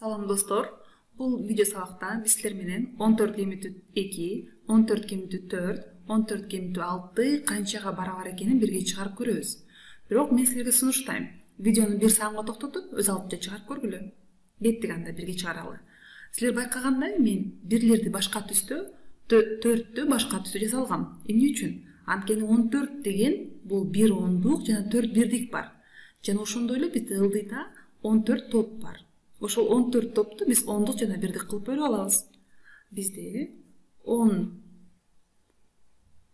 Салам достор, бул видео сабакта биз силер менен 14,2, 14,4, 14,6 канчага барабар экенин бирге чыгарып көрөбүз. Бирок мен силерге сунуштайм. Видеону 1 саатка токтотуп, өз алдынча чыгарып көргүлө. Кеттик анда бирге чыгаралы. Силер байкагандай, мен бирлерди башка түстө, 4тү башка түстө жасалгам. Эмне үчүн? Анткени 14 деген бул 1 ондук жана 4 бирдик бар. Жана ошондой эле бизде ылдыйда 14 топ бар. Ошол 14 топту биз ондук жана бирдик кылып бөлүп алабыз. Бизде 10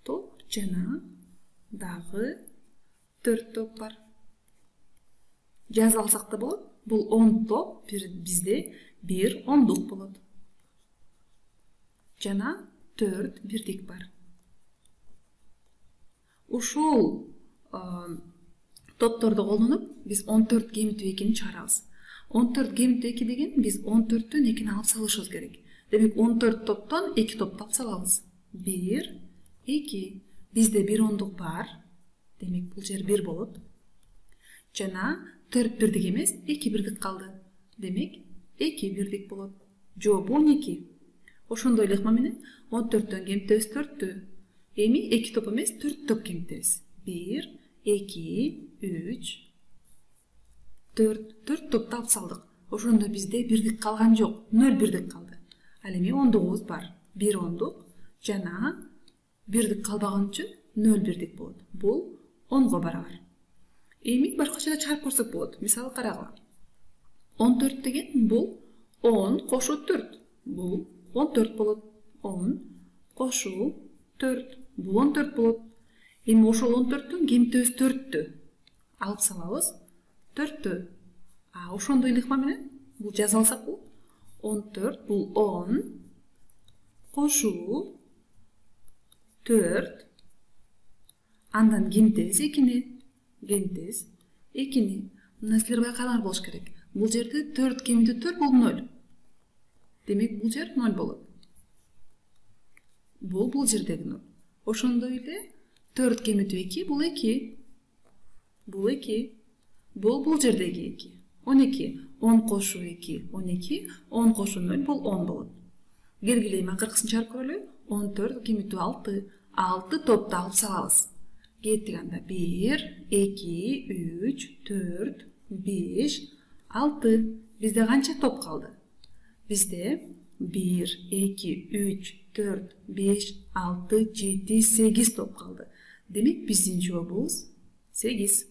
топ жана дагы 4 топ бар. Жазып алсак да болот. Бул 10 топ бизде 1 ондук болот. Жана 4 бирдик бар. Ушул топторду колдонуп биз 14,2-ни чыгарабыз. 14,2 деген биз 14-төн 2-ни алып салышыбыз керек. Демек 14 топтон 2 топту алып салабыз. 1, 2. Бизде 1 ондук бар. Демек бул жер 1 болот. Жана 4 бирдик эмес, 2 бирдик калды. Демек 2 бирдик болот. Жообу 12. Ошондой эле ыкма менен 14-төн кемитебиз 4-тү. Эми 2 топ эмес, 4 топ кемитебиз. 1, 2, 3, 4 топту алып салдык. Ошондо бизде бирдик калган жок, 0 бирдик калды. Ал эми ондугубуз бар. 1 ондук жана бирдик калбаган үчүн 0 бирдик болот. Бул 10го барабар. Эми башкача чыгарып көрсөк болот. Мисалы карагыла. 14 деген бул 10 кошу 4. Бул 14 болот. 10 кошу 4. Бул 14 болот. Эми ошол 14-төн кемитебиз 4-тү. Алып салабыз 4-тү. Ошондой эле ыкма менен бул жазып алсак болот. 14 бул 10 кошу 4. Андан кемитебиз 2-ни. Кемитебиз 2-ни. Мына силер байкаган болуш керек. Бул жерде 4 кемитип 4 бул 0. Демек бул жер 0 болот. Бул жердеги 0. Ошондой эле 4 кемитип 2 бул 2. Бул 2. Бул жердеги 2. 12. 10 кошу 2. 12. 10 кошу 0 бул 10 болот. Келгиле эми акыркысын чыгарып көрөлү. 14 кемитип 6. 6 топту алып салабыз. Кеттик анда. 1, 2, 3, 4, 5, 6. Бизде канча топ калды? Бизде 1, 2, 3, 4, 5, 6, 7, 8 топ калды. Демек биздин жообубуз 8.